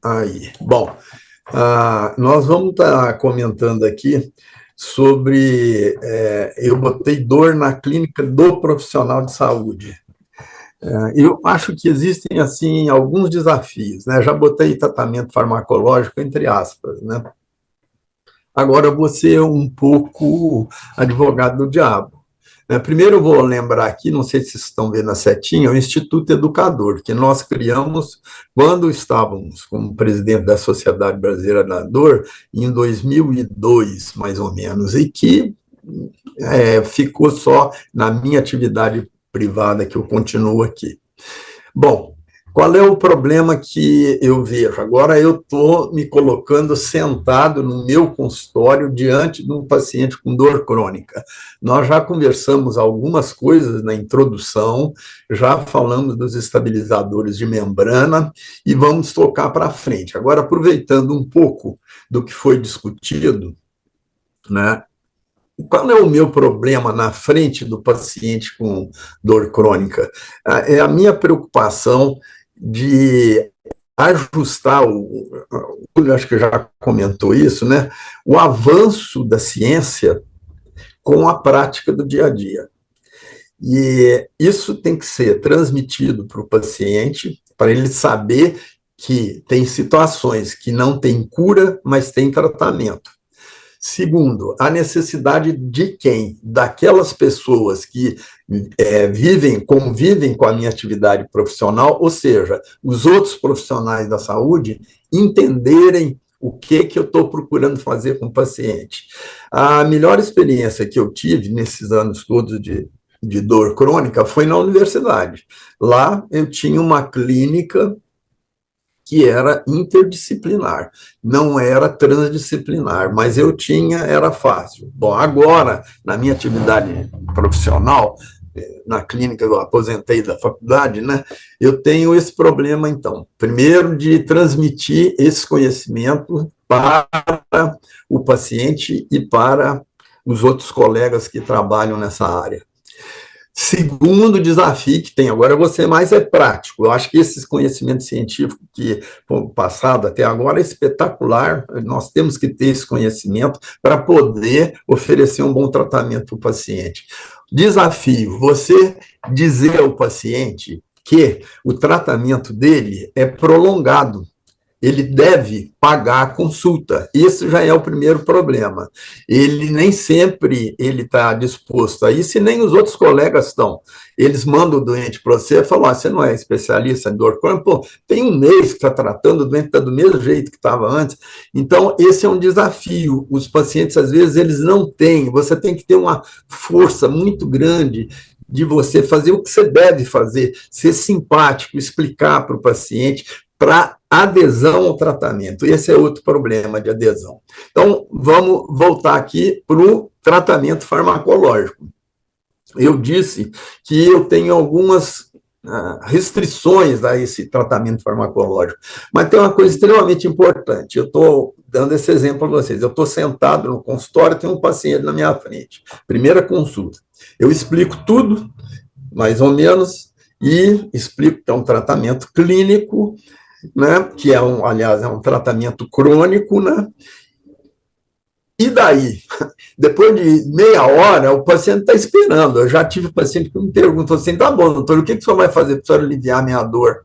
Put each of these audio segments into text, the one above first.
Aí. Bom, nós vamos estar comentando aqui sobre. Eu botei dor na clínica do profissional de saúde. Eu acho que existem, assim, alguns desafios, né? Já botei tratamento farmacológico entre aspas, né? Agora, você é um pouco advogado do diabo. Primeiro, eu vou lembrar aqui, não sei se vocês estão vendo a setinha, o Instituto Educador, que nós criamos quando estávamos como presidente da Sociedade Brasileira da Dor, em 2002, mais ou menos, e que ficou só na minha atividade privada, que eu continuo aqui. Bom, qual é o problema que eu vejo? Agora eu estou me colocando sentado no meu consultório diante de um paciente com dor crônica. Nós já conversamos algumas coisas na introdução, já falamos dos estabilizadores de membrana e vamos tocar para frente. Agora, aproveitando um pouco do que foi discutido, né? Qual é o meu problema na frente do paciente com dor crônica? É a minha preocupação de ajustar, o acho que já comentou isso, né? O avanço da ciência com a prática do dia a dia. E isso tem que ser transmitido para o paciente, para ele saber que tem situações que não tem cura, mas tem tratamento. Segundo, a necessidade de quem? Daquelas pessoas que convivem com a minha atividade profissional, ou seja, os outros profissionais da saúde entenderem o que eu estou procurando fazer com o paciente. A melhor experiência que eu tive nesses anos todos de dor crônica foi na universidade. Lá eu tinha uma clínica que era interdisciplinar, não era transdisciplinar, mas era fácil. Bom, agora, na minha atividade profissional, na clínica eu aposentei da faculdade, né, eu tenho esse problema, então, primeiro de transmitir esse conhecimento para o paciente e para os outros colegas que trabalham nessa área. Segundo desafio que tem agora, você mais é prático. Eu acho que esse conhecimento científico que foi passado até agora é espetacular. Nós temos que ter esse conhecimento para poder oferecer um bom tratamento para o paciente. Desafio, você dizer ao paciente que o tratamento dele é prolongado. Ele deve pagar a consulta. Isso já é o primeiro problema. Ele nem sempre ele está disposto a isso, e nem os outros colegas estão. Eles mandam o doente para você e falam, você não é especialista em dor crônica? Pô, tem um mês que está tratando, o doente está do mesmo jeito que estava antes. Então, esse é um desafio. Os pacientes, às vezes, eles não têm. Você tem que ter uma força muito grande de você fazer o que você deve fazer, ser simpático, explicar para o paciente, para adesão ao tratamento. Esse é outro problema de adesão. Então, vamos voltar aqui para o tratamento farmacológico. Eu disse que eu tenho algumas restrições a esse tratamento farmacológico, mas tem uma coisa extremamente importante. Eu estou dando esse exemplo para vocês. Eu estou sentado no consultório, tem um paciente na minha frente. Primeira consulta. Eu explico tudo, mais ou menos, e explico que é um tratamento clínico, né, que aliás, é um tratamento crônico, né? E daí? Depois de meia hora, o paciente está esperando. Eu já tive paciente que me perguntou assim, tá bom, doutor, o que o senhor vai fazer para aliviar a minha dor?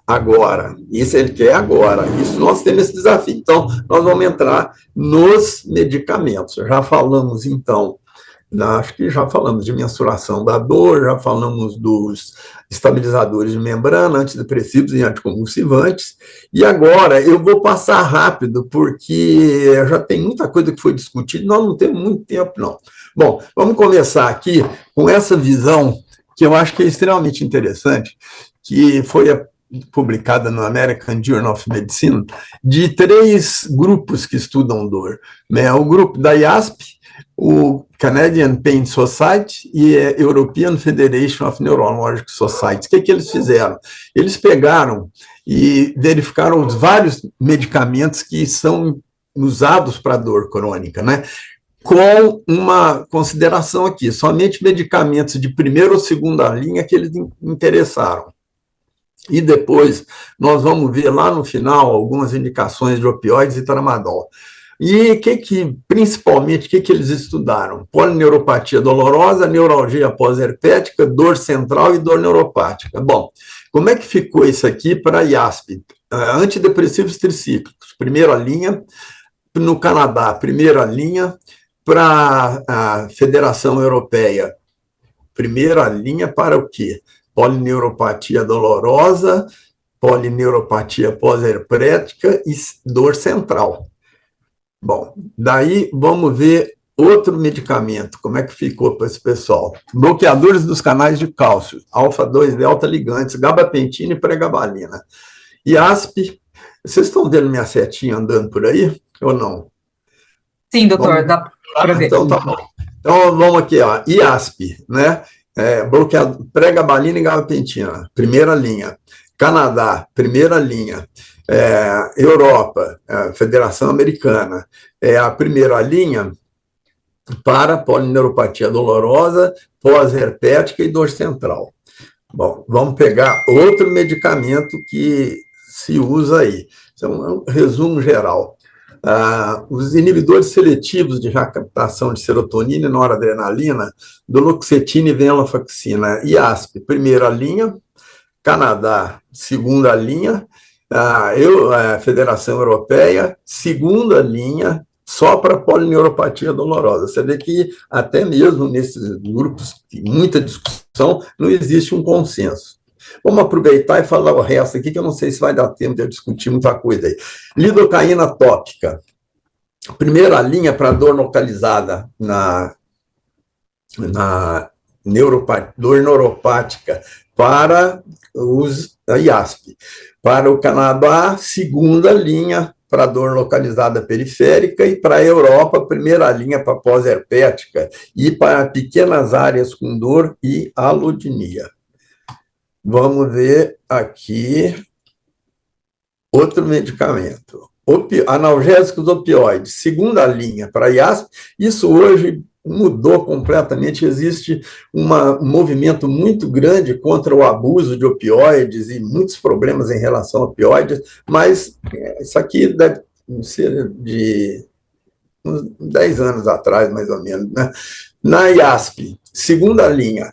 Agora. Isso ele quer agora. Isso nós temos esse desafio. Então, nós vamos entrar nos medicamentos. Já falamos, então, acho que já falamos de mensuração da dor, já falamos dos estabilizadores de membrana, antidepressivos e anticonvulsivantes, e agora eu vou passar rápido, porque já tem muita coisa que foi discutida, nós não temos muito tempo, não. Bom, vamos começar aqui com essa visão, que eu acho que é extremamente interessante, que foi publicada no American Journal of Medicine, de 3 grupos que estudam dor, né? O grupo da IASP, o Canadian Pain Society e a European Federation of Neurological Societies. O que eles fizeram? Eles pegaram e verificaram os vários medicamentos que são usados para dor crônica, né? Com uma consideração aqui, somente medicamentos de primeira ou segunda linha que eles interessaram. E depois nós vamos ver lá no final algumas indicações de opioides e tramadol. E principalmente, o que eles estudaram? Polineuropatia dolorosa, neuralgia pós-herpética, dor central e dor neuropática. Bom, como é que ficou isso aqui para IASP? Antidepressivos tricíclicos, primeira linha. No Canadá, primeira linha. Para a Federação Europeia, primeira linha para o quê? Polineuropatia dolorosa, polineuropatia pós-herpética e dor central. Bom, daí vamos ver outro medicamento, como é que ficou para esse pessoal. Bloqueadores dos canais de cálcio, alfa-2 delta ligantes, gabapentina e pregabalina. IASP, vocês estão vendo minha setinha andando por aí ou não? Sim, doutor, dá para ver. Então tá bom. Então vamos aqui, ó, IASP, né? Bloqueador, pregabalina e gabapentina, primeira linha. Canadá, primeira linha. Europa, Federação Americana, a primeira linha para polineuropatia dolorosa, pós-herpética e dor central. Bom, vamos pegar outro medicamento que se usa aí. Isso é um resumo geral. Os inibidores seletivos de recaptação de serotonina e noradrenalina, duloxetina e venlafaxina, IASP, primeira linha. Canadá, segunda linha. A Federação Europeia, segunda linha, só para polineuropatia dolorosa. Você vê que até mesmo nesses grupos, muita discussão, não existe um consenso. Vamos aproveitar e falar o resto aqui, que eu não sei se vai dar tempo de eu discutir muita coisa aí. Lidocaína tópica. Primeira linha para dor localizada na dor neuropática para a IASP. Para o Canadá, segunda linha para dor localizada periférica, e para a Europa, primeira linha para pós-herpética e para pequenas áreas com dor e alodinia. Vamos ver aqui outro medicamento. Analgésicos opioides, segunda linha para IASP. Isso hoje mudou completamente. Existe um movimento muito grande contra o abuso de opioides e muitos problemas em relação a opioides, mas isso aqui deve ser de uns 10 anos atrás, mais ou menos, né? Na IASP, segunda linha,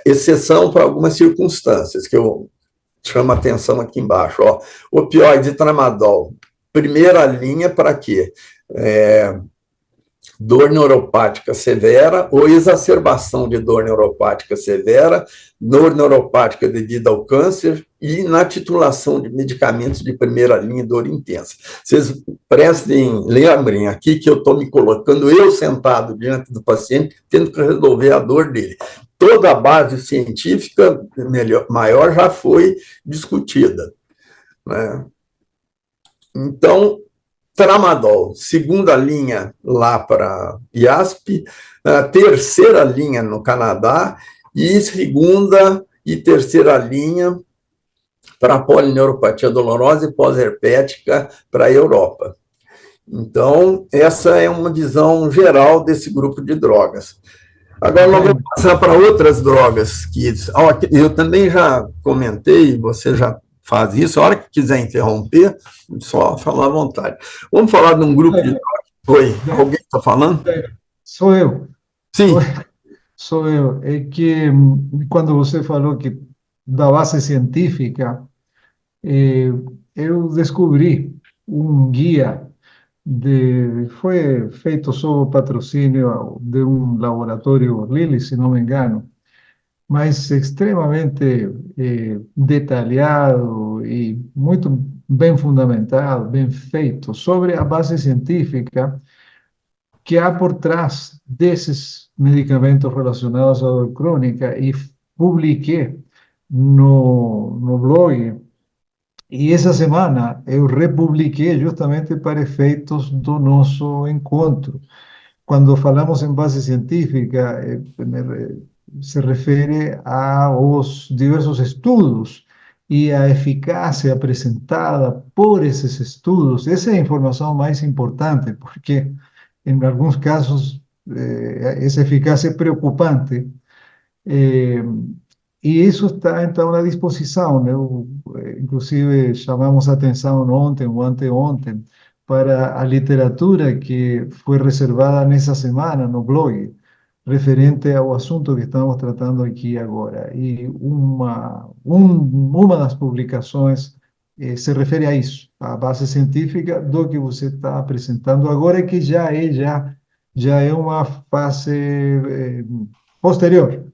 exceção para algumas circunstâncias, que eu chamo a atenção aqui embaixo. Ó, opioide e tramadol, primeira linha para quê? Dor neuropática severa ou exacerbação de dor neuropática severa, dor neuropática devido ao câncer e na titulação de medicamentos de primeira linha e dor intensa. Vocês lembrem aqui que eu estou me colocando, eu sentado diante do paciente, tendo que resolver a dor dele. Toda a base científica maior já foi discutida, né? Então, tramadol, segunda linha lá para IASP, terceira linha no Canadá, e segunda e terceira linha para polineuropatia dolorosa e pós-herpética para a Europa. Então, essa é uma visão geral desse grupo de drogas. Agora, nós vamos passar para outras drogas, que eu também já comentei, você já faz isso, a hora que quiser interromper, só falar à vontade. Vamos falar de um grupo de drogas. Oi, alguém está falando? Sou eu. Sim. Sou eu. É que quando você falou que da base científica, eu descobri um guia foi feito sob patrocínio de um laboratório Lilly, se não me engano, mas extremamente detalhado e muito bem fundamentado, bem feito, sobre a base científica que há por trás desses medicamentos relacionados à dor crônica, e publiquei no blog. E essa semana eu republiquei justamente para efeitos do nosso encontro. Quando falamos em base científica, se refere aos diversos estudos e à eficácia apresentada por esses estudos. Essa é a informação mais importante, porque em alguns casos essa eficácia é preocupante. E isso está, então, à disposição, né? Inclusive, chamamos a atenção ontem ou anteontem para a literatura que foi reservada nessa semana no blog, referente ao assunto que estamos tratando aqui agora. E uma das publicações se refere a isso, a base científica do que você está apresentando agora, que já é uma fase posterior.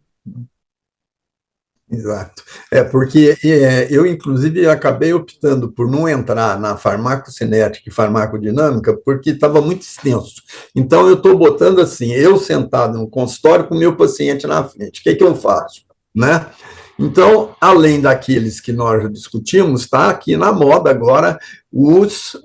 Exato. Porque eu, inclusive, acabei optando por não entrar na farmacocinética e farmacodinâmica, porque estava muito extenso. Então, eu estou botando assim, eu sentado no consultório com o meu paciente na frente. O que eu faço? Né? Então, além daqueles que nós já discutimos, está aqui na moda agora os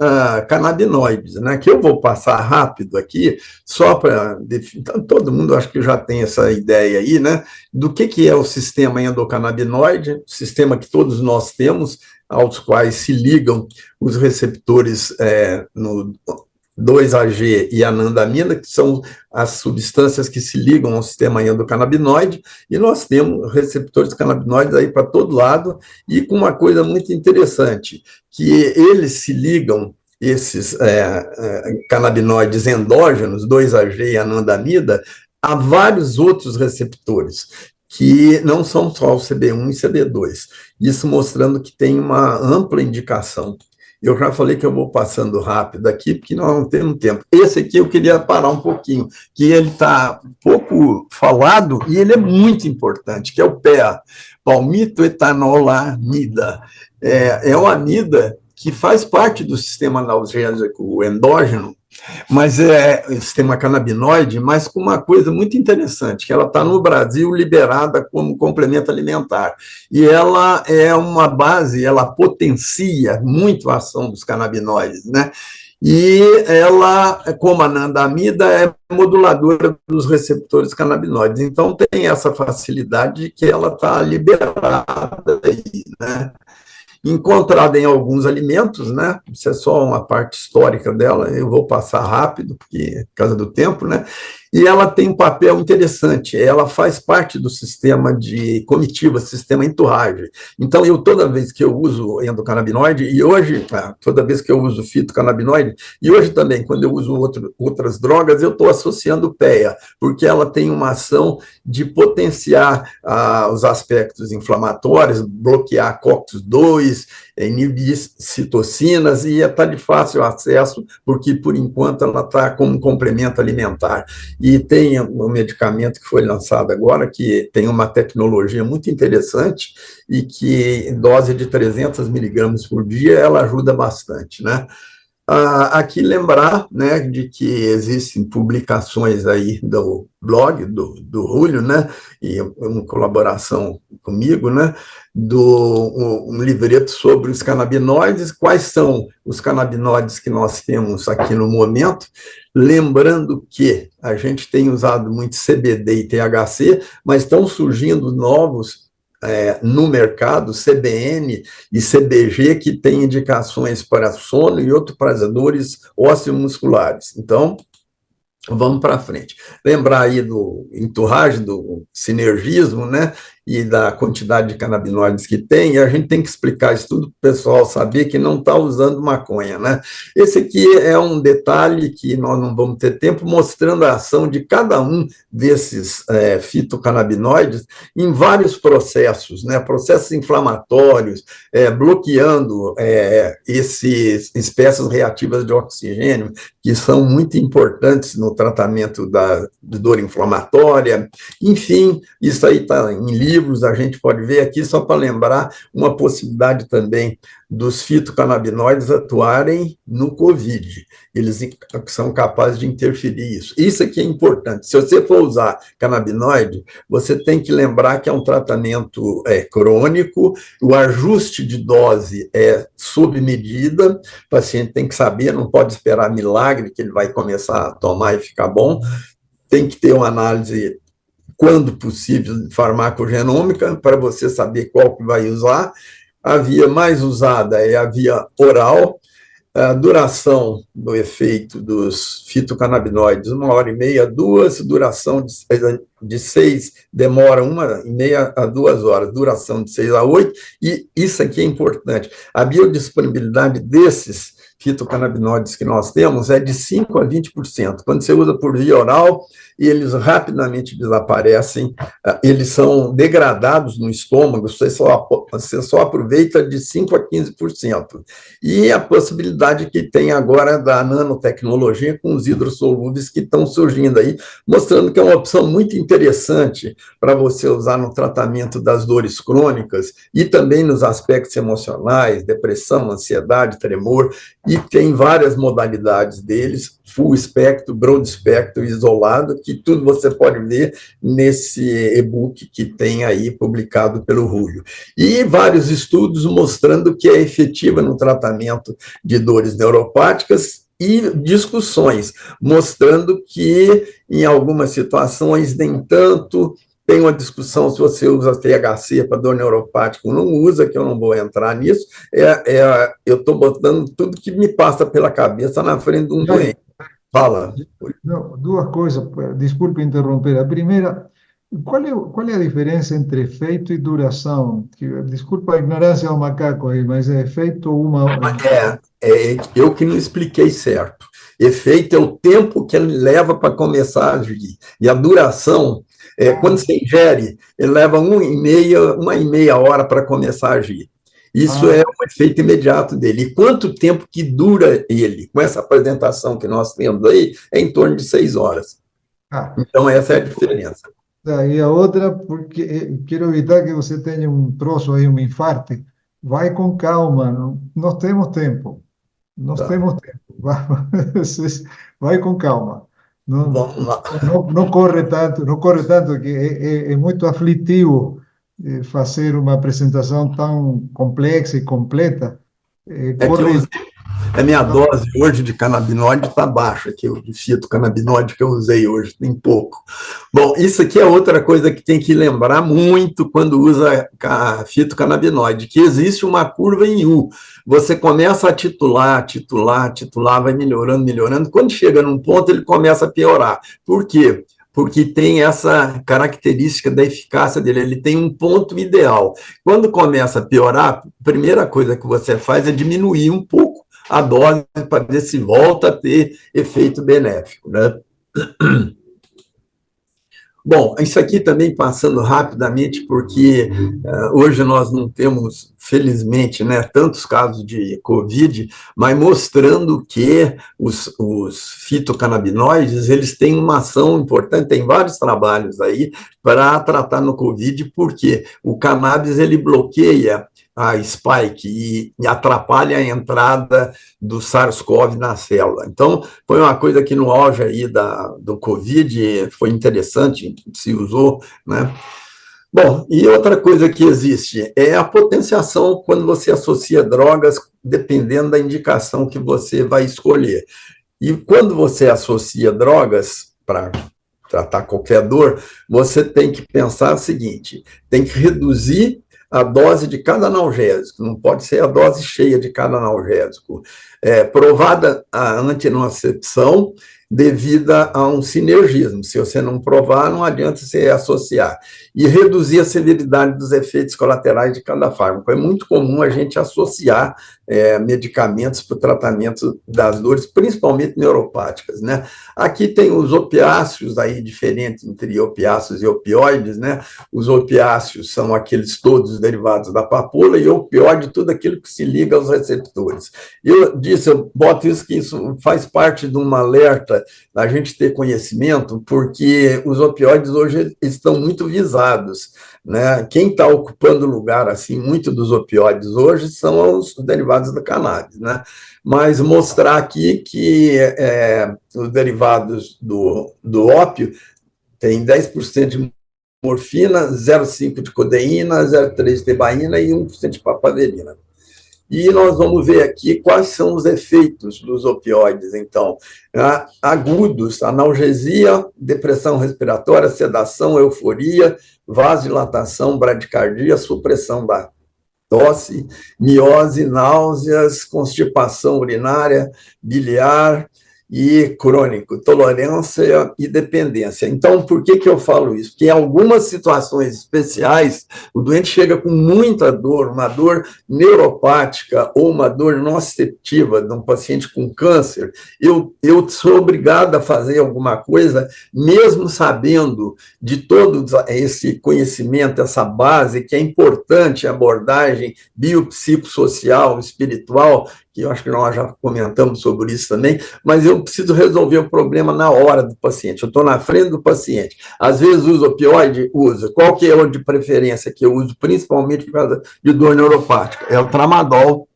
canabinoides, né? Que eu vou passar rápido aqui, só para... Então, todo mundo acho que já tem essa ideia aí, né? Do que é o sistema endocannabinoide, sistema que todos nós temos, aos quais se ligam os receptores no 2-AG e anandamida, que são as substâncias que se ligam ao sistema endocannabinoide, e nós temos receptores de canabinoides aí para todo lado, e com uma coisa muito interessante, que eles se ligam, esses canabinoides endógenos, 2-AG e anandamida, a vários outros receptores, que não são só o CB1 e CB2, isso mostrando que tem uma ampla indicação. Eu já falei que eu vou passando rápido aqui, porque nós não temos tempo. Esse aqui eu queria parar um pouquinho, que ele está pouco falado e ele é muito importante, que é o PEA, palmitoetanolamida. É uma amida que faz parte do sistema analgésico endógeno, mas é o sistema canabinoide, mas com uma coisa muito interessante, que ela está no Brasil liberada como complemento alimentar. E ela é uma base, ela potencia muito a ação dos canabinoides, né? E ela, como a anandamida, é moduladora dos receptores canabinoides. Então, tem essa facilidade que ela está liberada aí, né? Encontrada em alguns alimentos, né? Isso é só uma parte histórica dela, eu vou passar rápido, porque, por causa do tempo, né? E ela tem um papel interessante, ela faz parte do sistema de comitiva, sistema enturragem. Então, toda vez que eu uso endocannabinoide, e hoje, toda vez que eu uso fitocannabinoide, e hoje também, quando eu uso outras drogas, eu estou associando o PEA, porque ela tem uma ação de potenciar os aspectos inflamatórios, bloquear COX-2, inibir citocinas, e está de fácil acesso, porque, por enquanto, ela está como um complemento alimentar. E tem um medicamento que foi lançado agora, que tem uma tecnologia muito interessante, e que, em dose de 300 miligramas por dia, ela ajuda bastante, né? Aqui lembrar, né, de que existem publicações aí do blog do Julio, né, e uma colaboração comigo, né, um livreto sobre os canabinoides, quais são os canabinoides que nós temos aqui no momento, lembrando que a gente tem usado muito CBD e THC, mas estão surgindo novos no mercado, CBN e CBG, que têm indicações para sono e outros prazeres ósseo-musculares. Então, vamos para frente. Lembrar aí do enturragem, do sinergismo, né? E da quantidade de canabinoides que tem, e a gente tem que explicar isso tudo para o pessoal saber que não está usando maconha, né? Esse aqui é um detalhe que nós não vamos ter tempo, mostrando a ação de cada um desses fitocannabinoides em vários processos, né? Processos inflamatórios, bloqueando essas espécies reativas de oxigênio, que são muito importantes no tratamento de dor inflamatória. Enfim, isso aí está em livros, a gente pode ver aqui, só para lembrar, uma possibilidade também dos fitocannabinoides atuarem no COVID. Eles são capazes de interferir isso. Isso aqui é importante. Se você for usar canabinoide, você tem que lembrar que é um tratamento crônico, o ajuste de dose é sob medida, o paciente tem que saber, não pode esperar milagre que ele vai começar a tomar e ficar bom, tem que ter uma análise, quando possível, farmacogenômica, para você saber qual que vai usar. A via mais usada é a via oral, a duração do efeito dos fitocannabinoides, 1h30, 2, duração de 6, demora 1h30 a 2 horas, duração de 6 a 8, e isso aqui é importante, a biodisponibilidade desses fitocannabinoides que nós temos é de 5 a 20%. Quando você usa por via oral, eles rapidamente desaparecem, eles são degradados no estômago, você só aproveita de 5 a 15%. E a possibilidade que tem agora da nanotecnologia com os hidrossolúveis que estão surgindo aí, mostrando que é uma opção muito interessante para você usar no tratamento das dores crônicas e também nos aspectos emocionais, depressão, ansiedade, tremor, e tem várias modalidades deles, full espectro, broad espectro, isolado, que tudo você pode ver nesse e-book que tem aí publicado pelo Julio. E vários estudos mostrando que é efetiva no tratamento de dores neuropáticas e discussões mostrando que em algumas situações nem tanto. Tem uma discussão se você usa THC para dor neuropática ou não usa, que eu não vou entrar nisso. Eu estou botando tudo que me passa pela cabeça na frente de um doente. Fala. Não, duas coisas, desculpe interromper. A primeira, qual é a diferença entre efeito e duração? Desculpa a ignorância ao macaco aí, mas é efeito uma... Eu que não expliquei certo. Efeito é o tempo que ele leva para começar a agir. E a duração... quando você ingere, ele leva 1h30 hora para começar a agir. Isso é um efeito imediato dele. E quanto tempo que dura ele? Com essa apresentação que nós temos aí, é em torno de 6 horas. Então, essa é a diferença. E a outra, porque quero evitar que você tenha um troço aí, um infarto, vai com calma, nós temos tempo. Temos tempo. Vai com calma. Não corre tanto, que é muito aflitivo fazer uma apresentação tão complexa e completa. A minha dose hoje de canabinoide está baixa, que o de fitocannabinoide que eu usei hoje, tem pouco. Bom, isso aqui é outra coisa que tem que lembrar muito quando usa fitocannabinoide, que existe uma curva em U. Você começa a titular, vai melhorando. Quando chega num ponto, ele começa a piorar. Por quê? Porque tem essa característica da eficácia dele, ele tem um ponto ideal. Quando começa a piorar, a primeira coisa que você faz é diminuir um pouco a dose para ver se volta a ter efeito benéfico, né? Bom, isso aqui também passando rapidamente, porque hoje nós não temos, felizmente, né, tantos casos de Covid, mas mostrando que os fitocannabinoides, eles têm uma ação importante, tem vários trabalhos aí para tratar no Covid, porque o cannabis, ele bloqueia a spike e atrapalha a entrada do SARS-CoV na célula. Então, foi uma coisa que no auge aí do Covid foi interessante, se usou, né? Bom, e outra coisa que existe é a potenciação quando você associa drogas, dependendo da indicação que você vai escolher. E quando você associa drogas para tratar qualquer dor, você tem que pensar o seguinte, tem que reduzir a dose de cada analgésico, não pode ser a dose cheia de cada analgésico. Provada a antinocicepção devida a um sinergismo. Se você não provar, não adianta você associar. E reduzir a severidade dos efeitos colaterais de cada fármaco. É muito comum a gente associar medicamentos para o tratamento das dores, principalmente neuropáticas, né? Aqui tem os opiáceos aí diferentes entre opiáceos e opioides, né? Os opiáceos são aqueles todos derivados da papoula e opioide, tudo aquilo que se liga aos receptores. Eu boto isso que isso faz parte de um alerta da gente ter conhecimento, porque os opioides hoje estão muito visados, né? Quem está ocupando o lugar, assim, muito dos opioides hoje são os derivados da cannabis, né? Mas mostrar aqui que os derivados do ópio tem 10% de morfina, 0,5% de codeína, 0,3% de tebaína e 1% de papaverina. E nós vamos ver aqui quais são os efeitos dos opioides, então. Agudos, analgesia, depressão respiratória, sedação, euforia, vasodilatação, bradicardia, supressão tosse, miose, náuseas, constipação urinária, biliar e crônico, tolerância e dependência. Então, por que eu falo isso? Porque em algumas situações especiais, o doente chega com muita dor, uma dor neuropática ou uma dor nociceptiva de um paciente com câncer, eu sou obrigado a fazer alguma coisa, mesmo sabendo de todo esse conhecimento, essa base, que é importante, a abordagem biopsicossocial, espiritual, que eu acho que nós já comentamos sobre isso também, mas eu preciso resolver o problema na hora do paciente. Eu estou na frente do paciente. Às vezes uso opioide? Uso. Qual que é o de preferência que eu uso, principalmente por causa de dor neuropática? É o tramadol,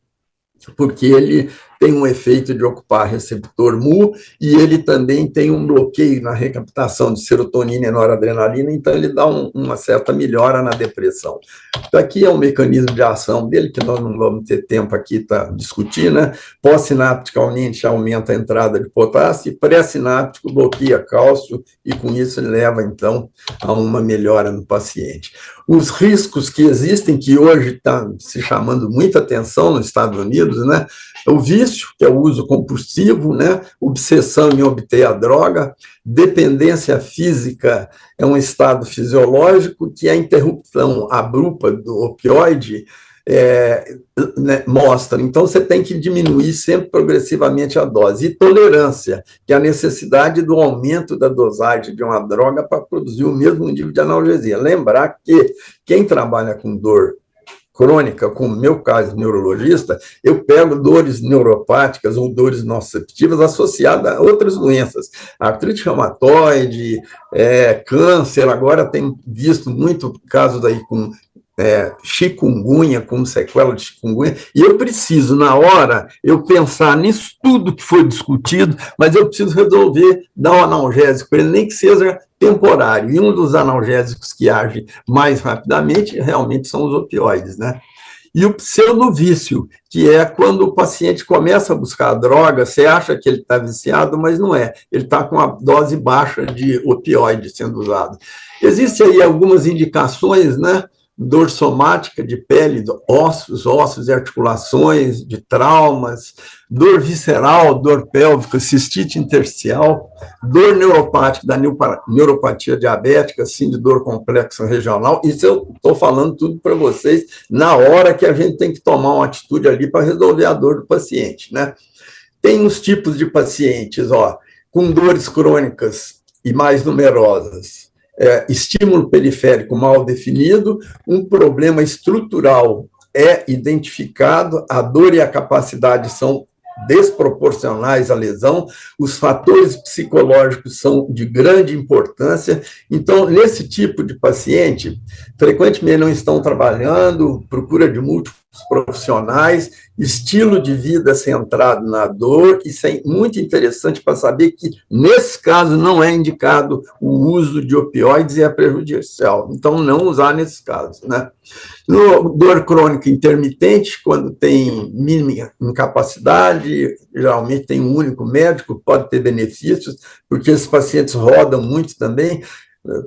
porque ele tem um efeito de ocupar receptor mu e ele também tem um bloqueio na recaptação de serotonina e noradrenalina, então ele dá uma certa melhora na depressão. Então, aqui é um mecanismo de ação dele, que nós não vamos ter tempo aqui para discutir, né? Pós-sinapticamente aumenta a entrada de potássio e pré-sináptico bloqueia cálcio e com isso ele leva, então, a uma melhora no paciente. Os riscos que existem, que hoje está se chamando muita atenção nos Estados Unidos, né? O vício, que é o uso compulsivo, né? Obsessão em obter a droga, dependência física é um estado fisiológico que a interrupção abrupta do opioide né, mostra. Então, você tem que diminuir sempre progressivamente a dose. E tolerância, que é a necessidade do aumento da dosagem de uma droga para produzir o mesmo nível de analgesia. Lembrar que quem trabalha com dor crônica, como no meu caso, neurologista, eu pego dores neuropáticas ou dores nociceptivas associadas a outras doenças, artrite reumatoide, câncer, agora tem visto muito casos aí com chikungunya, como sequela de chikungunya, e eu preciso, na hora, eu pensar nisso tudo que foi discutido, mas eu preciso resolver dar um analgésico para ele, nem que seja temporário, e um dos analgésicos que age mais rapidamente realmente são os opioides, né? E o pseudovício, que é quando o paciente começa a buscar a droga, você acha que ele está viciado, mas não é, ele está com uma dose baixa de opioide sendo usado. Existem aí algumas indicações, né? Dor somática de pele, ossos e articulações, de traumas, dor visceral, dor pélvica, cistite intersticial, dor neuropática, da neuropatia diabética, assim, de dor complexa regional. Isso eu estou falando tudo para vocês na hora que a gente tem que tomar uma atitude ali para resolver a dor do paciente, né? Tem uns tipos de pacientes, com dores crônicas e mais numerosas. Estímulo periférico mal definido, um problema estrutural é identificado, a dor e a capacidade são desproporcionais à lesão, os fatores psicológicos são de grande importância. Então, nesse tipo de paciente, frequentemente não estão trabalhando, procura de múltiplos profissionais, estilo de vida centrado na dor, isso é muito interessante para saber que, nesse caso, não é indicado o uso de opioides e é prejudicial. Então, não usar nesse caso, né? No dor crônica intermitente, quando tem mínima incapacidade, geralmente tem um único médico, pode ter benefícios, porque esses pacientes rodam muito também,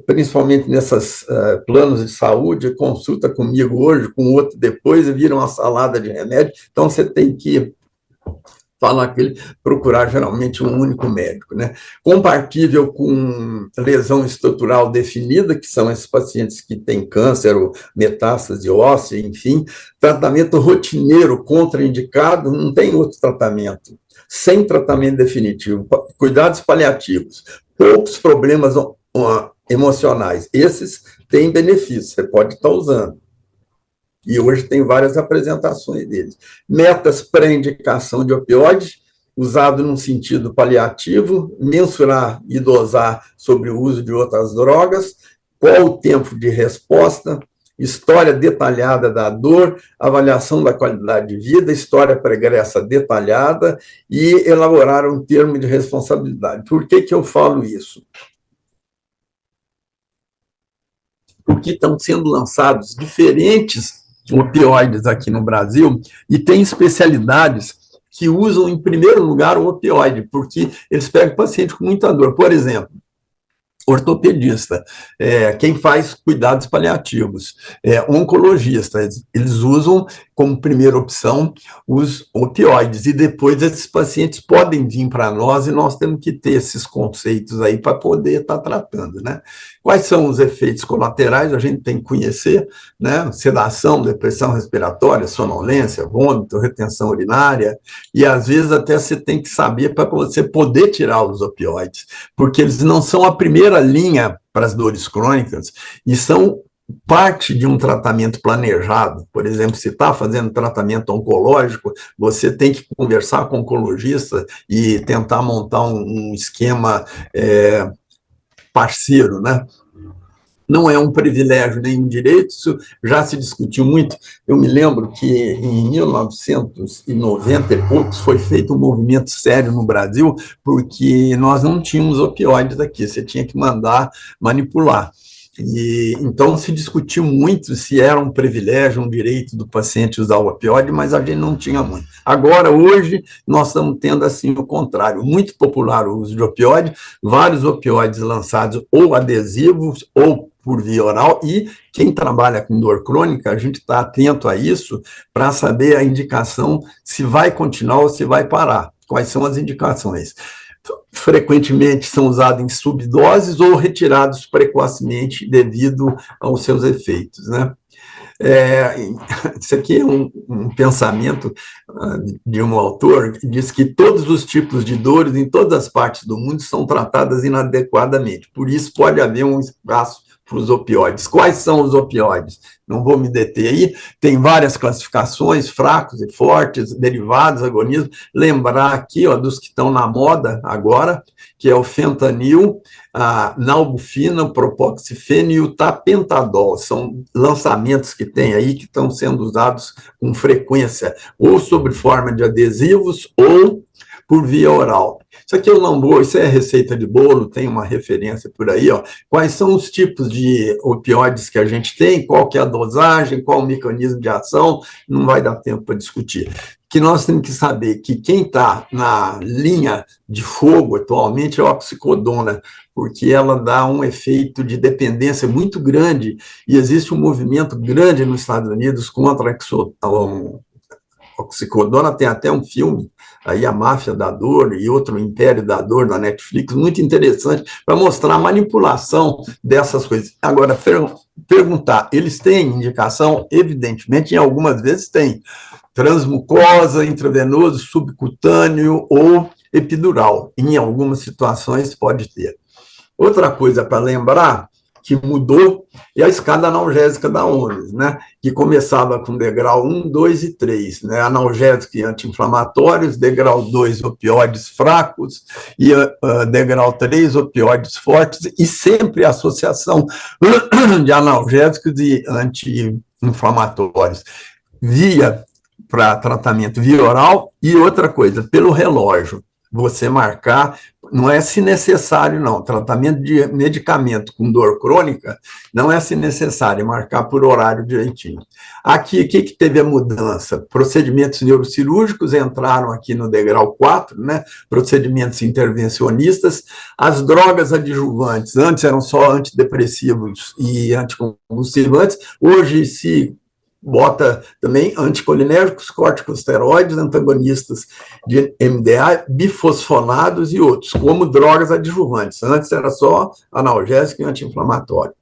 principalmente nesses planos de saúde, consulta comigo hoje, com outro depois, e vira uma salada de remédio, então você tem que falar que ele procurar geralmente um único médico, né? Compatível com lesão estrutural definida, que são esses pacientes que têm câncer ou metástase óssea, enfim, tratamento rotineiro contraindicado, não tem outro tratamento, sem tratamento definitivo, cuidados paliativos, poucos problemas emocionais, esses têm benefício, você pode estar usando. E hoje tem várias apresentações deles. Metas pré-indicação de opioides, usado num sentido paliativo, mensurar e dosar sobre o uso de outras drogas, qual o tempo de resposta, história detalhada da dor, avaliação da qualidade de vida, história pregressa detalhada e elaborar um termo de responsabilidade. Por que eu falo isso? Porque estão sendo lançados diferentes opioides aqui no Brasil, e tem especialidades que usam, em primeiro lugar, o opioide, porque eles pegam paciente com muita dor. Por exemplo, ortopedista, quem faz cuidados paliativos, oncologista, eles usam como primeira opção os opioides, e depois esses pacientes podem vir para nós e nós temos que ter esses conceitos aí para poder estar tratando, né? Quais são os efeitos colaterais? A gente tem que conhecer, né? Sedação, depressão respiratória, sonolência, vômito, retenção urinária, e às vezes até você tem que saber para você poder tirar os opioides, porque eles não são a primeira linha para as dores crônicas e são parte de um tratamento planejado. Por exemplo, se está fazendo tratamento oncológico, você tem que conversar com o oncologista e tentar montar um esquema parceiro, né? Não é um privilégio nem um direito, isso já se discutiu muito. Eu me lembro que em 1990 e poucos foi feito um movimento sério no Brasil, porque nós não tínhamos opioides aqui, você tinha que mandar manipular. E, então, se discutiu muito se era um privilégio, um direito do paciente usar o opioide, mas a gente não tinha muito. Agora, hoje, nós estamos tendo, assim, o contrário, muito popular o uso de opioide, vários opioides lançados ou adesivos ou por via oral, e quem trabalha com dor crônica, a gente está atento a isso para saber a indicação se vai continuar ou se vai parar. Quais são as indicações? Frequentemente são usados em subdoses ou retirados precocemente devido aos seus efeitos, né? Isso aqui é um pensamento de um autor que diz que todos os tipos de dores em todas as partes do mundo são tratadas inadequadamente, por isso pode haver um espaço para os opioides. Quais são os opioides? Não vou me deter aí, tem várias classificações, fracos e fortes, derivados, agonismo. Lembrar aqui, ó, dos que estão na moda agora, que é o fentanil, a nalbufina, o propoxifeno e o tapentadol. São lançamentos que tem aí que estão sendo usados com frequência, ou sob forma de adesivos, ou por via oral. Isso aqui eu não vou, isso é receita de bolo, tem uma referência por aí, ó. Quais são os tipos de opioides que a gente tem, qual que é a dosagem, qual o mecanismo de ação, não vai dar tempo para discutir. Que nós temos que saber que quem está na linha de fogo atualmente é a oxicodona, porque ela dá um efeito de dependência muito grande, e existe um movimento grande nos Estados Unidos contra a oxicodona, tem até um filme, aí A Máfia da Dor e outro Império da Dor na Netflix, muito interessante, para mostrar a manipulação dessas coisas. Agora, perguntar, eles têm indicação? Evidentemente, em algumas vezes tem. Transmucosa, intravenoso, subcutâneo ou epidural. Em algumas situações pode ter. Outra coisa para lembrar, que mudou, é a escada analgésica da OMS, né? Que começava com degrau 1, 2 e 3, né? Analgésicos e anti-inflamatórios, degrau 2, opioides fracos, e degrau 3, opioides fortes, e sempre a associação de analgésicos e anti-inflamatórios, via para tratamento via oral, e outra coisa, pelo relógio, você marcar, não é se necessário, não, tratamento de medicamento com dor crônica, não é se necessário, marcar por horário direitinho. Aqui, o que teve a mudança? Procedimentos neurocirúrgicos entraram aqui no degrau 4, né? Procedimentos intervencionistas, as drogas adjuvantes, antes eram só antidepressivos e anticonvulsivantes, hoje se bota também anticolinérgicos, corticosteroides, antagonistas de MDA, bifosfonados e outros, como drogas adjuvantes. Antes era só analgésico e anti-inflamatório.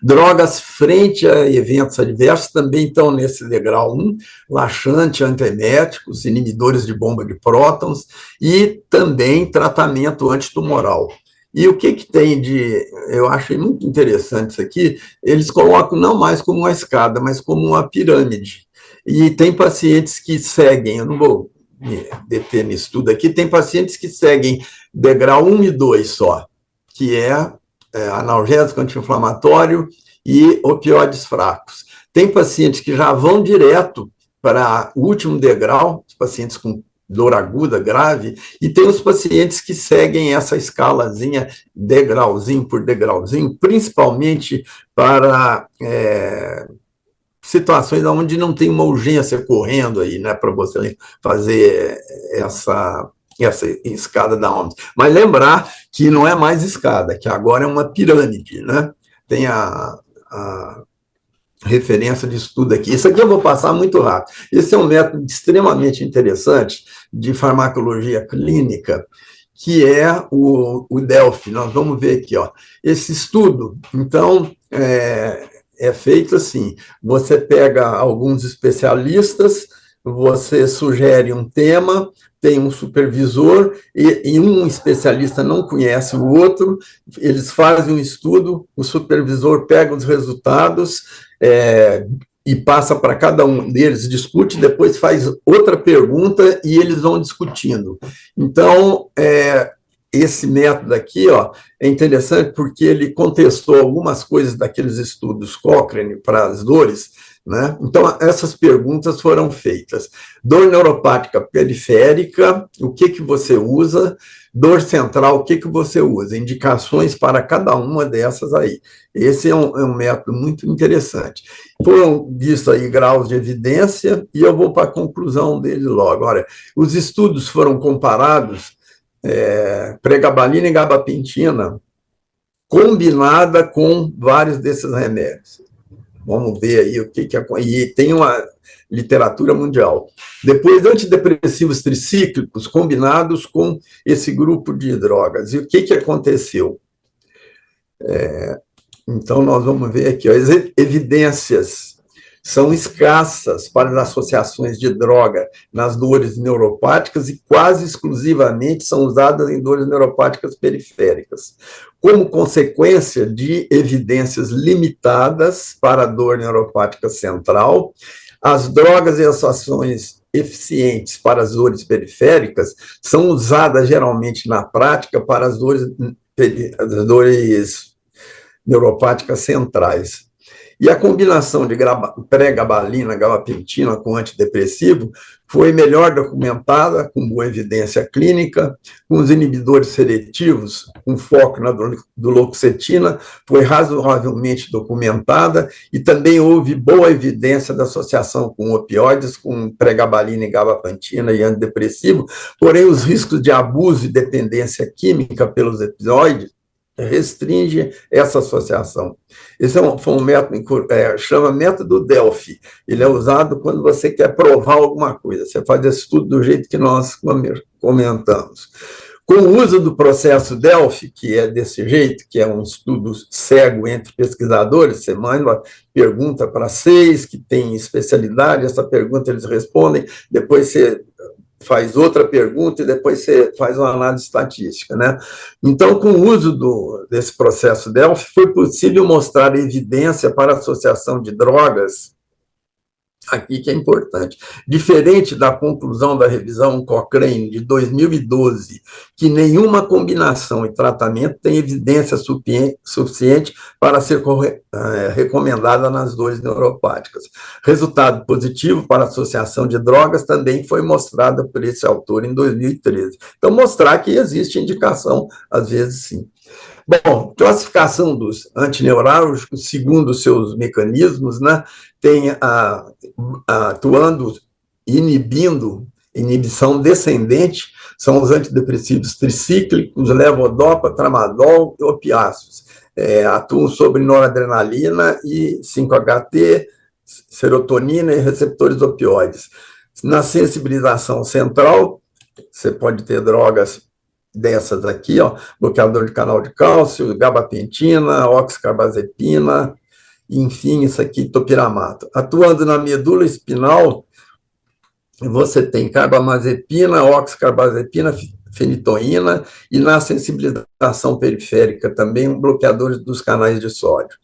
Drogas frente a eventos adversos também estão nesse degrau 1, laxante, antieméticos, inibidores de bomba de prótons e também tratamento antitumoral. E o que tem de... Eu achei muito interessante isso aqui, eles colocam não mais como uma escada, mas como uma pirâmide. E tem pacientes que seguem, eu não vou me deter nisso tudo aqui, tem pacientes que seguem degrau 1 e 2 só, que é analgésico, anti-inflamatório e opioides fracos. Tem pacientes que já vão direto para o último degrau, pacientes com dor aguda, grave, e tem os pacientes que seguem essa escalazinha, degrauzinho por degrauzinho, principalmente para situações onde não tem uma urgência correndo aí, né, para você fazer essa escada da OMS. Mas lembrar que não é mais escada, que agora é uma pirâmide, né? Tem a referência de estudo aqui. Isso aqui eu vou passar muito rápido. Esse é um método extremamente interessante de farmacologia clínica, que é o Delphi. Nós vamos ver aqui, ó. Esse estudo, então, é feito assim: você pega alguns especialistas, você sugere um tema, tem um supervisor, e um especialista não conhece o outro, eles fazem um estudo, o supervisor pega os resultados e passa para cada um deles, discute, depois faz outra pergunta e eles vão discutindo. Então, esse método aqui, ó, é interessante porque ele contestou algumas coisas daqueles estudos Cochrane para as dores, né? Então, essas perguntas foram feitas. Dor neuropática periférica, o que você usa? Dor central, o que você usa? Indicações para cada uma dessas aí. Esse é um método muito interessante. Foram vistos aí graus de evidência, e eu vou para a conclusão dele logo. Olha, os estudos foram comparados, pregabalina e gabapentina, combinada com vários desses remédios. Vamos ver aí o que é. E tem uma literatura mundial. Depois, antidepressivos tricíclicos combinados com esse grupo de drogas. E o que aconteceu? Então, nós vamos ver aqui, ó, as evidências são escassas para as associações de droga nas dores neuropáticas e quase exclusivamente são usadas em dores neuropáticas periféricas, como consequência de evidências limitadas para a dor neuropática central. As drogas e as ações eficientes para as dores periféricas são usadas geralmente na prática para as dores neuropáticas centrais. E a combinação de pregabalina, gabapentina com antidepressivo foi melhor documentada, com boa evidência clínica, com os inibidores seletivos, com foco na duloxetina, foi razoavelmente documentada, e também houve boa evidência da associação com opioides, com pregabalina e gabapentina e antidepressivo, porém os riscos de abuso e dependência química pelos opioides restringe essa associação. Esse foi um método, chama método Delphi. Ele é usado quando você quer provar alguma coisa. Você faz esse estudo do jeito que nós comentamos. Com o uso do processo Delphi, que é desse jeito, que é um estudo cego entre pesquisadores, você manda uma pergunta para 6 que tem especialidade, essa pergunta eles respondem, depois você faz outra pergunta e depois você faz uma análise estatística, né? Então, com o uso desse processo Delphi, foi possível mostrar evidência para a associação de drogas, aqui que é importante, diferente da conclusão da revisão Cochrane de 2012, que nenhuma combinação e tratamento tem evidência suficiente para ser recomendada nas dores neuropáticas. Resultado positivo para a associação de drogas também foi mostrado por esse autor em 2013. Então, mostrar que existe indicação, às vezes sim. Bom, classificação dos antineurálgicos, segundo seus mecanismos, né, tem atuando, inibição descendente, são os antidepressivos tricíclicos, levodopa, tramadol e opiáceos. Atuam sobre noradrenalina e 5-HT, serotonina e receptores opioides. Na sensibilização central, você pode ter drogas dessas aqui, ó, bloqueador de canal de cálcio, gabapentina, oxcarbazepina, enfim, isso aqui, topiramato. Atuando na medula espinal, você tem carbamazepina, oxcarbazepina, fenitoína, e na sensibilização periférica também, bloqueadores dos canais de sódio.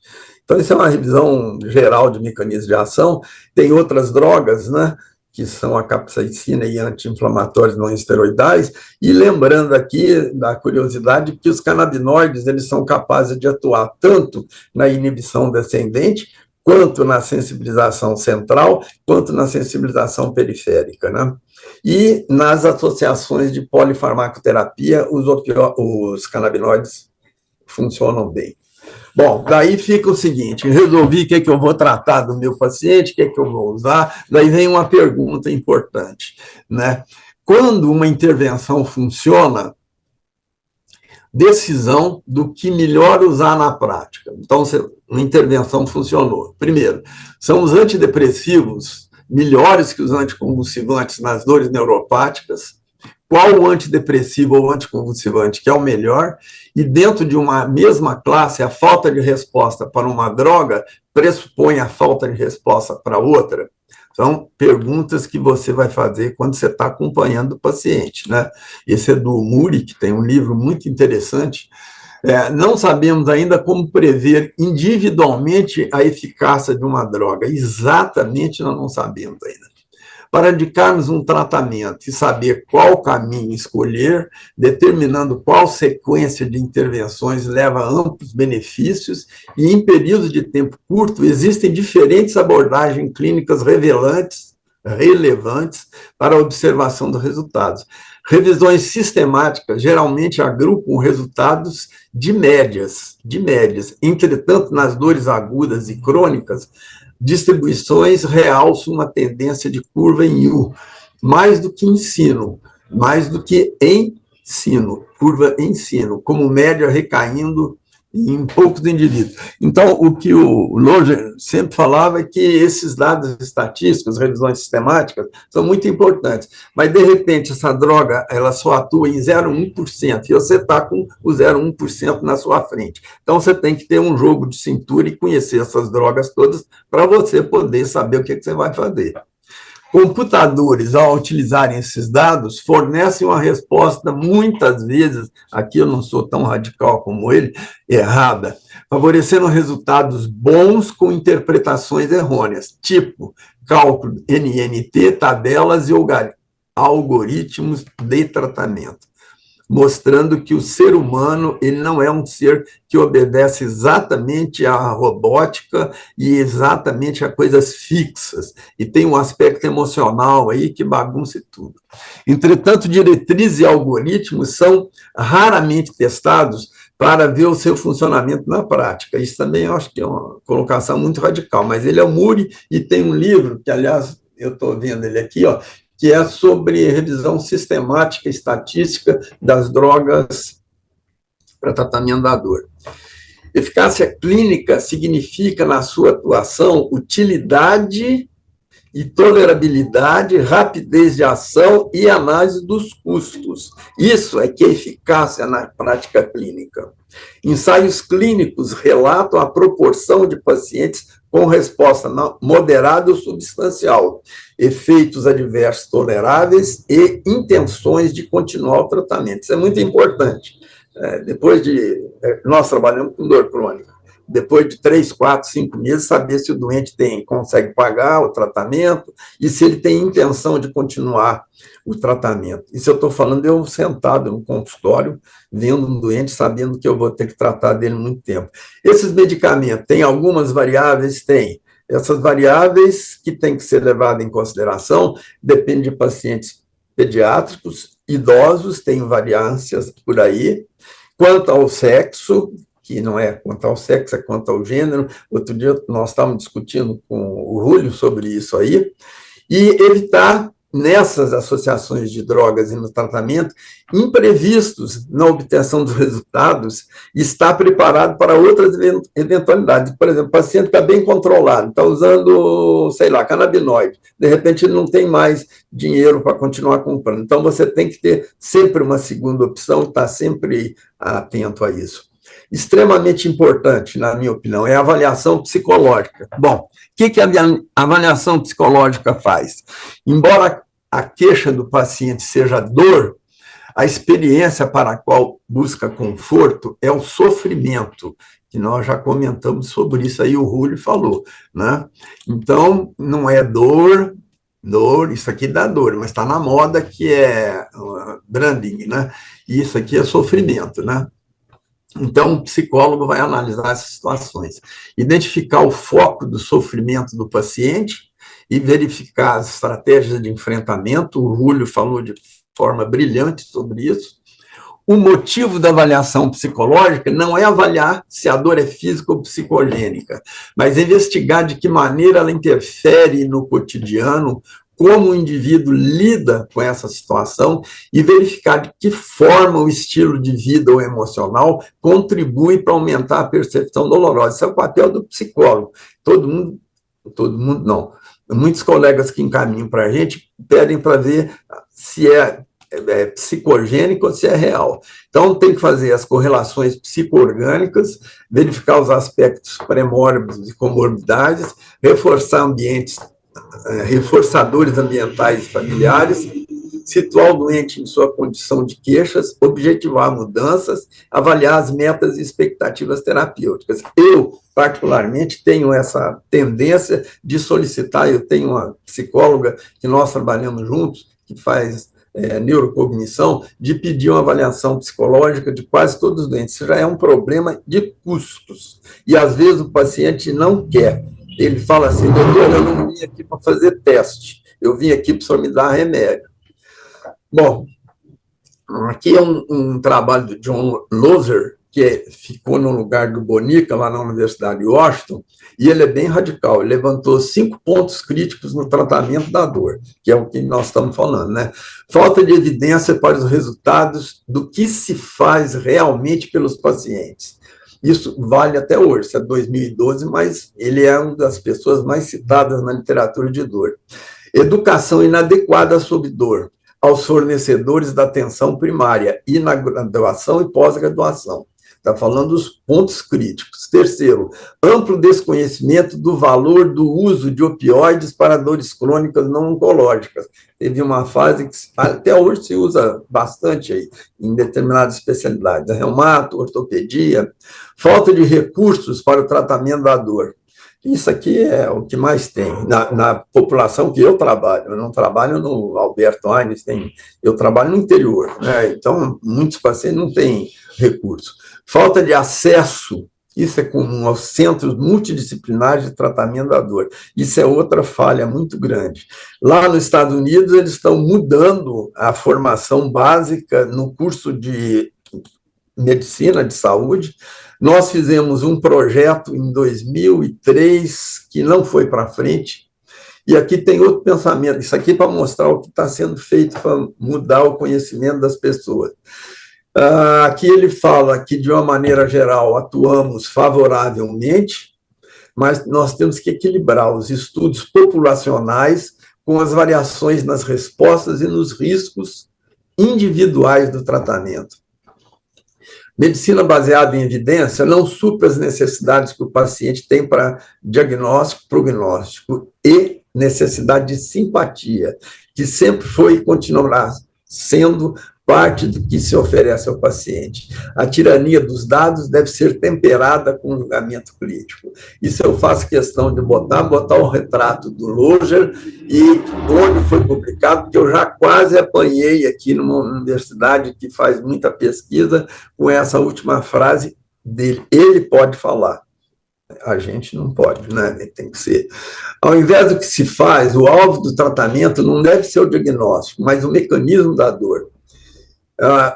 Então, isso é uma revisão geral de mecanismos de ação. Tem outras drogas, né, que são a capsaicina e anti-inflamatórios não esteroidais, e lembrando aqui da curiosidade que os canabinoides eles são capazes de atuar tanto na inibição descendente, quanto na sensibilização central, quanto na sensibilização periférica, né? E nas associações de polifarmacoterapia, os canabinoides funcionam bem. Bom, daí fica o seguinte, resolvi o que eu vou tratar do meu paciente, o que eu vou usar, daí vem uma pergunta importante, né? quando uma intervenção funciona, decisão do que melhor usar na prática. Então, uma intervenção funcionou. Primeiro, são os antidepressivos melhores que os anticonvulsivantes nas dores neuropáticas? Qual o antidepressivo ou anticonvulsivante que é o melhor? E dentro de uma mesma classe, a falta de resposta para uma droga pressupõe a falta de resposta para outra? São perguntas que você vai fazer quando você está acompanhando o paciente, né? Esse é do Muri, que tem um livro muito interessante. Não sabemos ainda como prever individualmente a eficácia de uma droga. Exatamente, nós não sabemos ainda. Para indicarmos um tratamento e saber qual caminho escolher, determinando qual sequência de intervenções leva a amplos benefícios, e em períodos de tempo curto existem diferentes abordagens clínicas relevantes para a observação dos resultados. Revisões sistemáticas geralmente agrupam resultados de médias. Entretanto, nas dores agudas e crônicas, distribuições realçam uma tendência de curva em U, mais do que curva ensino, como média recaindo em poucos indivíduos. Então, o que o Loger sempre falava é que esses dados estatísticos, revisões sistemáticas, são muito importantes, mas, de repente, essa droga ela só atua em 0,1%, e você está com o 0,1% na sua frente. Então, você tem que ter um jogo de cintura e conhecer essas drogas todas para você poder saber o que você vai fazer. Computadores, ao utilizarem esses dados, fornecem uma resposta, muitas vezes, aqui eu não sou tão radical como ele, errada, favorecendo resultados bons com interpretações errôneas, tipo cálculo NNT, tabelas e algoritmos de tratamento, mostrando que o ser humano ele não é um ser que obedece exatamente à robótica e exatamente a coisas fixas, e tem um aspecto emocional aí que bagunça tudo. Entretanto, diretrizes e algoritmos são raramente testados para ver o seu funcionamento na prática. Isso também eu acho que é uma colocação muito radical, mas ele é o Muri e tem um livro, que, aliás, eu estou vendo ele aqui, ó, que é sobre revisão sistemática e estatística das drogas para tratamento da dor. Eficácia clínica significa, na sua atuação, utilidade e tolerabilidade, rapidez de ação e análise dos custos. Isso é que é eficácia na prática clínica. Ensaios clínicos relatam a proporção de pacientes com resposta moderada ou substancial, efeitos adversos toleráveis e intenções de continuar o tratamento. Isso é muito importante. Nós trabalhamos com dor crônica. Depois de 3, 4, 5 meses, saber se o doente consegue pagar o tratamento e se ele tem intenção de continuar o tratamento. Isso eu estou falando eu sentado no consultório, vendo um doente, sabendo que eu vou ter que tratar dele muito tempo. Esses medicamentos têm algumas variáveis? Tem. Essas variáveis que têm que ser levadas em consideração dependem de pacientes pediátricos, idosos, tem variâncias por aí. Quanto ao sexo, que não é quanto ao sexo, é quanto ao gênero. Outro dia nós estávamos discutindo com o Júlio sobre isso aí, e evitar, nessas associações de drogas e no tratamento, imprevistos na obtenção dos resultados, e estar preparado para outras eventualidades. Por exemplo, o paciente está bem controlado, está usando, sei lá, canabinoide, de repente ele não tem mais dinheiro para continuar comprando. Então, você tem que ter sempre uma segunda opção, estar sempre atento a isso. Extremamente importante, na minha opinião, é a avaliação psicológica. Bom, o que a avaliação psicológica faz? Embora a queixa do paciente seja dor, a experiência para a qual busca conforto é o sofrimento, que nós já comentamos sobre isso aí, o Júlio falou, né? Então, não é dor, isso aqui dá dor, mas está na moda que é branding, né? E isso aqui é sofrimento, né? Então, o psicólogo vai analisar essas situações, identificar o foco do sofrimento do paciente e verificar as estratégias de enfrentamento. O Júlio falou de forma brilhante sobre isso. O motivo da avaliação psicológica não é avaliar se a dor é física ou psicogênica, mas investigar de que maneira ela interfere no cotidiano, como o indivíduo lida com essa situação e verificar de que forma o estilo de vida ou emocional contribui para aumentar a percepção dolorosa. Esse é o papel do psicólogo. Todo mundo não. Muitos colegas que encaminham para a gente pedem para ver se é psicogênico ou se é real. Então, tem que fazer as correlações psicoorgânicas, verificar os aspectos pré-mórbidos e comorbidades, reforçar reforçadores ambientais e familiares, situar o doente em sua condição de queixas, objetivar mudanças, avaliar as metas e expectativas terapêuticas. Eu, particularmente, tenho essa tendência de solicitar, eu tenho uma psicóloga que nós trabalhamos juntos, que faz neurocognição, de pedir uma avaliação psicológica de quase todos os doentes. Isso já é um problema de custos. E, às vezes, o paciente não quer. Ele fala assim, doutor, eu não vim aqui para fazer teste, eu vim aqui para o senhor me dar remédio. Bom, aqui é um trabalho do John Lozer, que ficou no lugar do Bonica, lá na Universidade de Washington, e ele é bem radical. Ele levantou 5 pontos críticos no tratamento da dor, que é o que nós estamos falando, né? Falta de evidência para os resultados do que se faz realmente pelos pacientes. Isso vale até hoje, isso é 2012, mas ele é uma das pessoas mais citadas na literatura de dor. Educação inadequada sobre dor aos fornecedores da atenção primária e na graduação e pós-graduação. Está falando dos pontos críticos. Terceiro, amplo desconhecimento do valor do uso de opioides para dores crônicas não oncológicas. Teve uma fase que até hoje se usa bastante aí, em determinadas especialidades, reumato, ortopedia, falta de recursos para o tratamento da dor. Isso aqui é o que mais tem na população que eu trabalho. Eu não trabalho no Alberto Einstein, eu trabalho no interior, né? Então, muitos pacientes não têm recurso. Falta de acesso, isso é comum, aos centros multidisciplinares de tratamento da dor. Isso é outra falha muito grande. Lá nos Estados Unidos, eles estão mudando a formação básica no curso de medicina de saúde. Nós fizemos um projeto em 2003 que não foi para frente, e aqui tem outro pensamento, isso aqui para mostrar o que está sendo feito para mudar o conhecimento das pessoas. Aqui ele fala que, de uma maneira geral, atuamos favoravelmente, mas nós temos que equilibrar os estudos populacionais com as variações nas respostas e nos riscos individuais do tratamento. Medicina baseada em evidência não supra as necessidades que o paciente tem para diagnóstico, prognóstico e necessidade de simpatia, que sempre foi e continuará sendo parte do que se oferece ao paciente. A tirania dos dados deve ser temperada com um julgamento crítico. Isso eu faço questão de botar o retrato do Lozer e onde foi publicado, porque eu já quase apanhei aqui numa universidade que faz muita pesquisa com essa última frase dele. Ele pode falar. A gente não pode, né? Tem que ser. Ao invés do que se faz, o alvo do tratamento não deve ser o diagnóstico, mas o mecanismo da dor.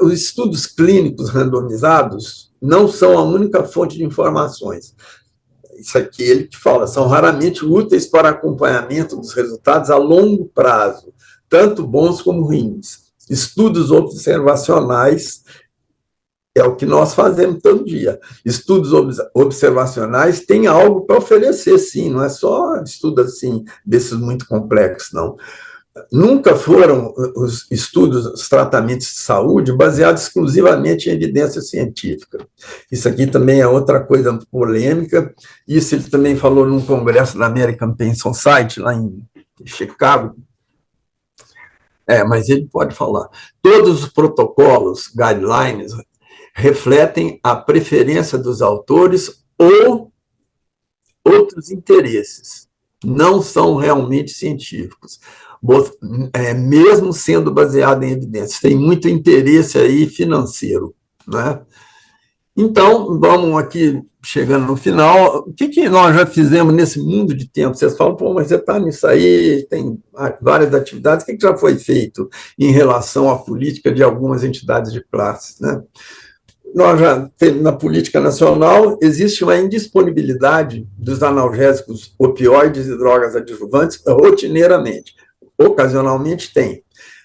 Os estudos clínicos randomizados não são a única fonte de informações. Isso aqui ele que fala, são raramente úteis para acompanhamento dos resultados a longo prazo, tanto bons como ruins. Estudos observacionais é o que nós fazemos todo dia. Estudos observacionais têm algo para oferecer, sim, não é só estudo assim, desses muito complexos, não. Nunca foram os estudos, os tratamentos de saúde baseados exclusivamente em evidência científica. Isso aqui também é outra coisa polêmica. Isso ele também falou num congresso da American Pain Society, lá em Chicago. Mas ele pode falar. Todos os protocolos, guidelines, refletem a preferência dos autores ou outros interesses. Não são realmente científicos. Mesmo sendo baseado em evidências, tem muito interesse aí financeiro, né? Então, vamos aqui, chegando no final, o que nós já fizemos nesse mundo de tempo? Vocês falam, pô, mas você está nisso aí, tem várias atividades, o que já foi feito em relação à política de algumas entidades de classe, né? Nós já temos, na política nacional, existe uma indisponibilidade dos analgésicos opioides e drogas adjuvantes rotineiramente. ocasionalmente tem.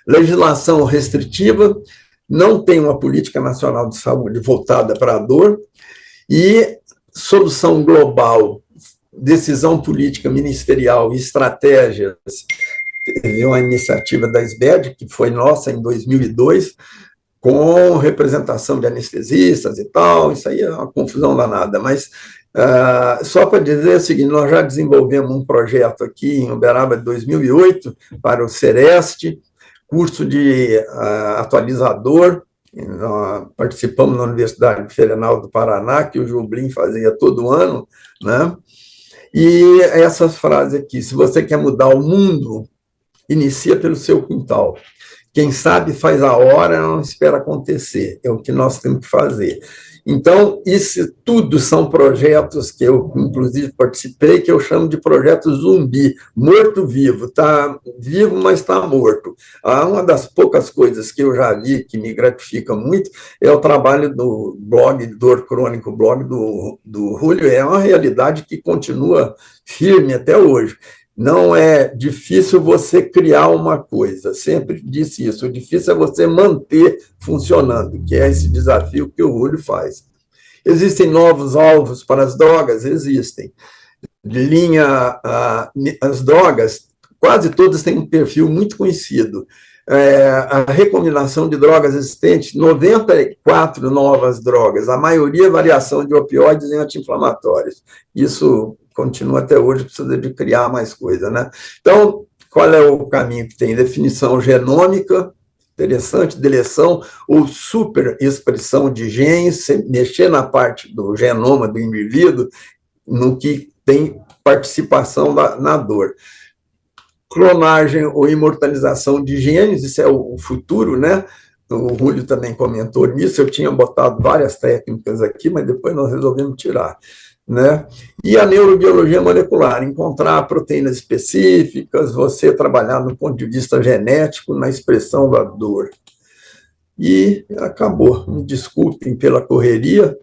Legislação restritiva, não tem uma política nacional de saúde voltada para a dor, e solução global, decisão política ministerial e estratégias. Teve uma iniciativa da SBED, que foi nossa em 2002, com representação de anestesistas e tal, isso aí é uma confusão danada, mas só para dizer o seguinte, nós já desenvolvemos um projeto aqui em Uberaba de 2008 para o Sereste, curso de atualizador, nós participamos na Universidade Federal do Paraná, que o Jublin fazia todo ano, né? E essas frases aqui, se você quer mudar o mundo, inicia pelo seu quintal. Quem sabe faz a hora, não espera acontecer. É o que nós temos que fazer. Então, isso tudo são projetos que eu, inclusive, participei, que eu chamo de projeto zumbi, morto-vivo. Está vivo, mas está morto. Uma das poucas coisas que eu já vi que me gratifica muito é o trabalho do blog, Dor Crônico, blog do Júlio. É uma realidade que continua firme até hoje. Não é difícil você criar uma coisa, sempre disse isso, o difícil é você manter funcionando, que é esse desafio que o Júlio faz. Existem novos alvos para as drogas? Existem. As drogas, quase todas têm um perfil muito conhecido. A recombinação de drogas existentes, 94 novas drogas, a maioria variação de opioides e anti-inflamatórios. Isso continua até hoje, precisa de criar mais coisa, né? Então, qual é o caminho que tem? Definição genômica, interessante, deleção ou superexpressão de genes, mexer na parte do genoma do indivíduo, no que tem participação na dor. Clonagem ou imortalização de genes, isso é o futuro, né? O Júlio também comentou nisso, eu tinha botado várias técnicas aqui, mas depois nós resolvemos tirar, né? E a neurobiologia molecular, encontrar proteínas específicas, você trabalhar no ponto de vista genético, na expressão da dor. E acabou, me desculpem pela correria,